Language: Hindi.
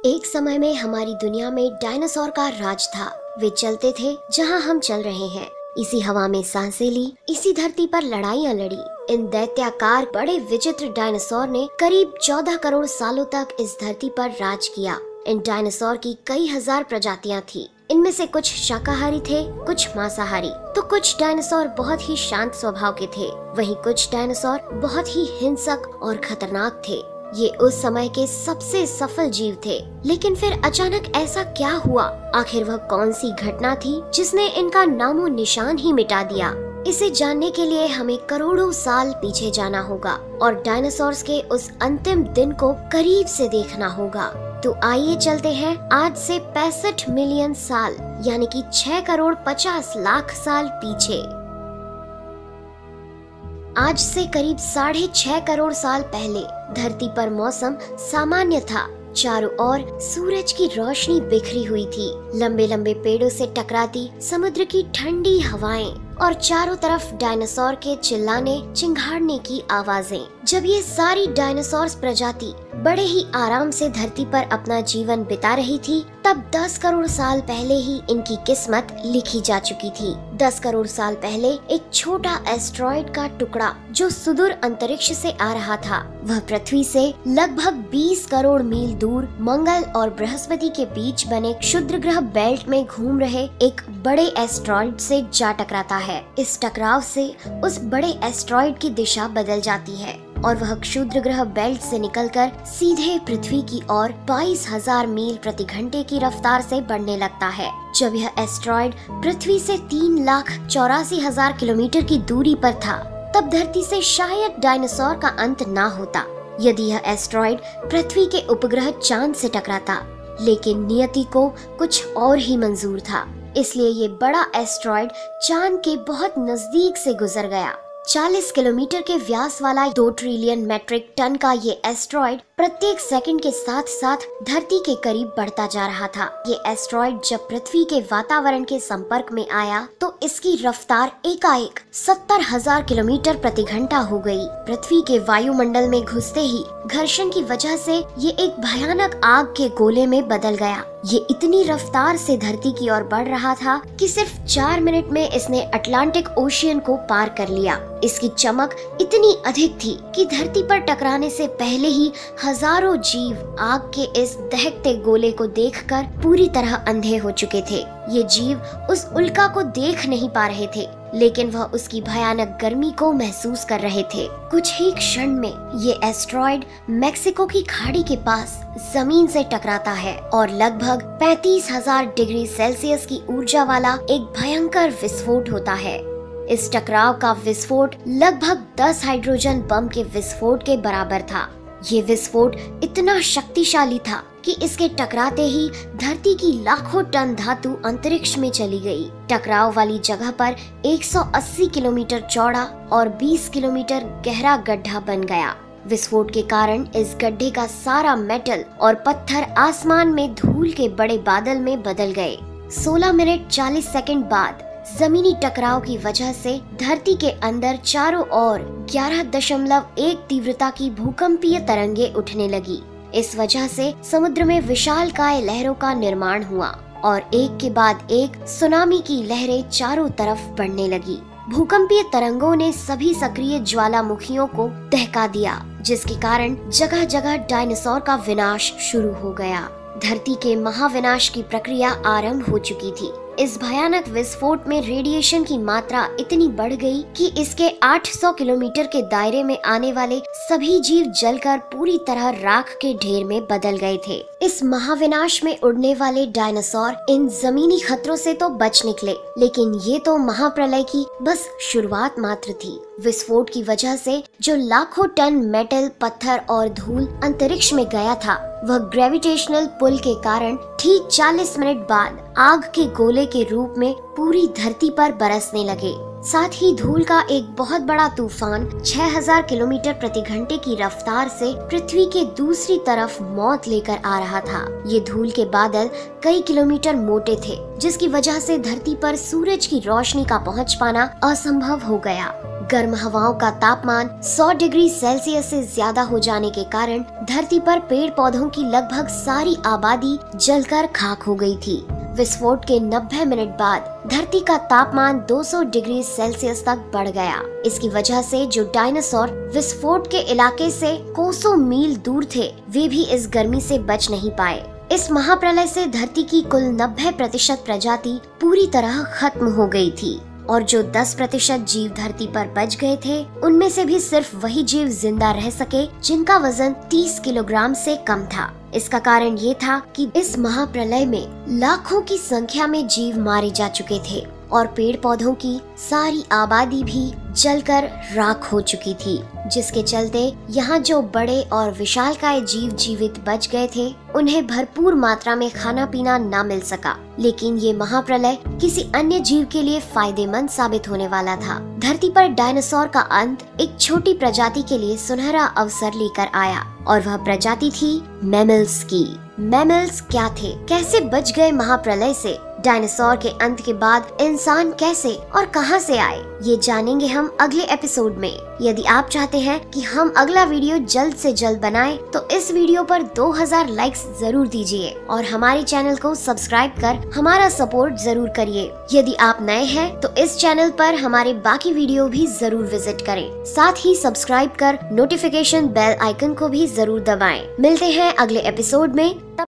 एक समय में हमारी दुनिया में डायनासोर का राज था। वे चलते थे जहां हम चल रहे हैं। इसी हवा में सांसें ली, इसी धरती पर लड़ाइयां लड़ी। इन दैत्याकार बड़े विचित्र डायनासोर ने करीब 14 करोड़ सालों तक इस धरती पर राज किया। इन डायनासोर की कई हजार प्रजातियां थी। इनमें से कुछ शाकाहारी थे, कुछ मांसाहारी। तो कुछ डायनासोर बहुत ही शांत स्वभाव के थे, वहीं कुछ डायनासोर बहुत ही हिंसक और खतरनाक थे। ये उस समय के सबसे सफल जीव थे। लेकिन फिर अचानक ऐसा क्या हुआ? आखिर वह कौन सी घटना थी जिसने इनका नामो निशान ही मिटा दिया? इसे जानने के लिए हमें करोड़ों साल पीछे जाना होगा और डायनासोर्स के उस अंतिम दिन को करीब से देखना होगा। तो आइए चलते हैं आज से 65 मिलियन साल यानी कि 6 करोड़ 50 लाख साल पीछे। आज से करीब 6.5 करोड़ साल पहले धरती पर मौसम सामान्य था। चारों ओर सूरज की रोशनी बिखरी हुई थी। लंबे लंबे पेड़ों से टकराती समुद्र की ठंडी हवाएं और चारों तरफ डायनासोर के चिल्लाने चिंघाड़ने की आवाजें। जब ये सारी डायनासोर्स प्रजाति बड़े ही आराम से धरती पर अपना जीवन बिता रही थी, तब 10 करोड़ साल पहले ही इनकी किस्मत लिखी जा चुकी थी। 10 करोड़ साल पहले एक छोटा एस्टेरॉयड का टुकड़ा जो सुदूर अंतरिक्ष से आ रहा था, वह पृथ्वी से लगभग 20 करोड़ मील दूर मंगल और बृहस्पति के बीच बने क्षुद्र ग्रह बेल्ट में घूम रहे एक बड़े एस्टेरॉयड से जा टकराता है। इस टकराव से उस बड़े एस्टेरॉयड की दिशा बदल जाती है और वह क्षुद्र ग्रह बेल्ट से निकलकर सीधे पृथ्वी की ओर 22,000 मील प्रति घंटे की रफ्तार से बढ़ने लगता है। जब यह एस्टेरॉयड पृथ्वी से 3,84,000 किलोमीटर की दूरी पर था, तब धरती से शायद डायनासोर का अंत ना होता यदि यह एस्टेरॉयड पृथ्वी के उपग्रह चांद से टकराता। लेकिन नियति को कुछ और ही मंजूर था, इसलिए ये बड़ा एस्टेरॉयड चांद के बहुत नजदीक से गुजर गया। 40 किलोमीटर के व्यास वाला 2 ट्रिलियन मेट्रिक टन का ये एस्टेरॉयड प्रत्येक सेकंड के साथ साथ धरती के करीब बढ़ता जा रहा था। ये एस्टेरॉयड जब पृथ्वी के वातावरण के संपर्क में आया तो इसकी रफ्तार एकाएक 70,000 किलोमीटर प्रति घंटा हो गई। पृथ्वी के वायुमंडल में घुसते ही घर्षण की वजह से ये एक भयानक आग के गोले में बदल गया। ये इतनी रफ्तार से धरती की ओर बढ़ रहा था कि सिर्फ 4 मिनट में इसने अटलांटिक ओशियन को पार कर लिया। इसकी चमक इतनी अधिक थी कि धरती पर टकराने से पहले ही हजारों जीव आग के इस दहकते गोले को देखकर पूरी तरह अंधे हो चुके थे। ये जीव उस उल्का को देख नहीं पा रहे थे, लेकिन वह उसकी भयानक गर्मी को महसूस कर रहे थे। कुछ ही क्षण में ये एस्टेरॉयड मेक्सिको की खाड़ी के पास जमीन से टकराता है और लगभग 35,000 डिग्री सेल्सियस की ऊर्जा वाला एक भयंकर विस्फोट होता है। इस टकराव का विस्फोट लगभग 10 हाइड्रोजन बम के विस्फोट के बराबर था। ये विस्फोट इतना शक्तिशाली था कि इसके टकराते ही धरती की लाखों टन धातु अंतरिक्ष में चली गई। टकराव वाली जगह पर 180 किलोमीटर चौड़ा और 20 किलोमीटर गहरा गड्ढा बन गया। विस्फोट के कारण इस गड्ढे का सारा मेटल और पत्थर आसमान में धूल के बड़े बादल में बदल गए। 16 मिनट 40 सेकंड बाद जमीनी टकराव की वजह से धरती के अंदर चारों ओर 11.1 तीव्रता की भूकंपीय तरंगे उठने लगी। इस वजह से समुद्र में विशालकाय लहरों का निर्माण हुआ और एक के बाद एक सुनामी की लहरें चारों तरफ बढ़ने लगी। भूकंपीय तरंगों ने सभी सक्रिय ज्वालामुखियों को दहका दिया, जिसके कारण जगह जगह डायनासोर का विनाश शुरू हो गया। धरती के महाविनाश की प्रक्रिया आरंभ हो चुकी थी। इस भयानक विस्फोट में रेडिएशन की मात्रा इतनी बढ़ गई कि इसके 800 किलोमीटर के दायरे में आने वाले सभी जीव जलकर पूरी तरह राख के ढेर में बदल गए थे। इस महाविनाश में उड़ने वाले डायनासोर इन जमीनी खतरों से तो बच निकले, लेकिन ये तो महाप्रलय की बस शुरुआत मात्र थी। विस्फोट की वजह से जो लाखों टन मेटल, पत्थर और धूल अंतरिक्ष में गया था, वह ग्रेविटेशनल पुल के कारण ठीक 40 मिनट बाद आग के गोले के रूप में पूरी धरती पर बरसने लगे। साथ ही धूल का एक बहुत बड़ा तूफान 6000 किलोमीटर प्रति घंटे की रफ्तार से पृथ्वी के दूसरी तरफ मौत लेकर आ रहा था। ये धूल के बादल कई किलोमीटर मोटे थे, जिसकी वजह से धरती पर सूरज की रोशनी का पहुंच पाना असंभव हो गया। गर्म हवाओं का तापमान 100 डिग्री सेल्सियस से ज्यादा हो जाने के कारण धरती पर पेड़ पौधों की लगभग सारी आबादी जलकर खाक हो गई थी। विस्फोट के 90 मिनट बाद धरती का तापमान 200 डिग्री सेल्सियस तक बढ़ गया। इसकी वजह से जो डायनासोर विस्फोट के इलाके से कोसों मील दूर थे, वे भी इस गर्मी से बच नहीं पाए। इस महाप्रलय से धरती की कुल 90% प्रजाति पूरी तरह खत्म हो गई थी और जो 10% जीव धरती पर बच गए थे, उनमें से भी सिर्फ वही जीव जिंदा रह सके जिनका वजन 30 किलोग्राम से कम था। इसका कारण ये था कि इस महाप्रलय में लाखों की संख्या में जीव मारे जा चुके थे और पेड़ पौधों की सारी आबादी भी जलकर राख हो चुकी थी, जिसके चलते यहाँ जो बड़े और विशालकाय जीव जीवित बच गए थे, उन्हें भरपूर मात्रा में खाना पीना न मिल सका। लेकिन ये महाप्रलय किसी अन्य जीव के लिए फायदेमंद साबित होने वाला था। धरती पर डायनासोर का अंत एक छोटी प्रजाति के लिए सुनहरा अवसर लेकर आया और वह प्रजाति थी मैमल्स की। मैमल्स क्या थे, कैसे बच गए महाप्रलय से, डायनासोर के अंत के बाद इंसान कैसे और कहां से आए, ये जानेंगे हम अगले एपिसोड में। यदि आप चाहते हैं कि हम अगला वीडियो जल्द से जल्द बनाएं, तो इस वीडियो पर 2000 लाइक्स जरूर दीजिए और हमारे चैनल को सब्सक्राइब कर हमारा सपोर्ट जरूर करिए। यदि आप नए हैं तो इस चैनल पर हमारे बाकी वीडियो भी जरूर विजिट करें। साथ ही सब्सक्राइब कर नोटिफिकेशन बेल आइकन को भी जरूर दबाएं। मिलते हैं अगले एपिसोड में।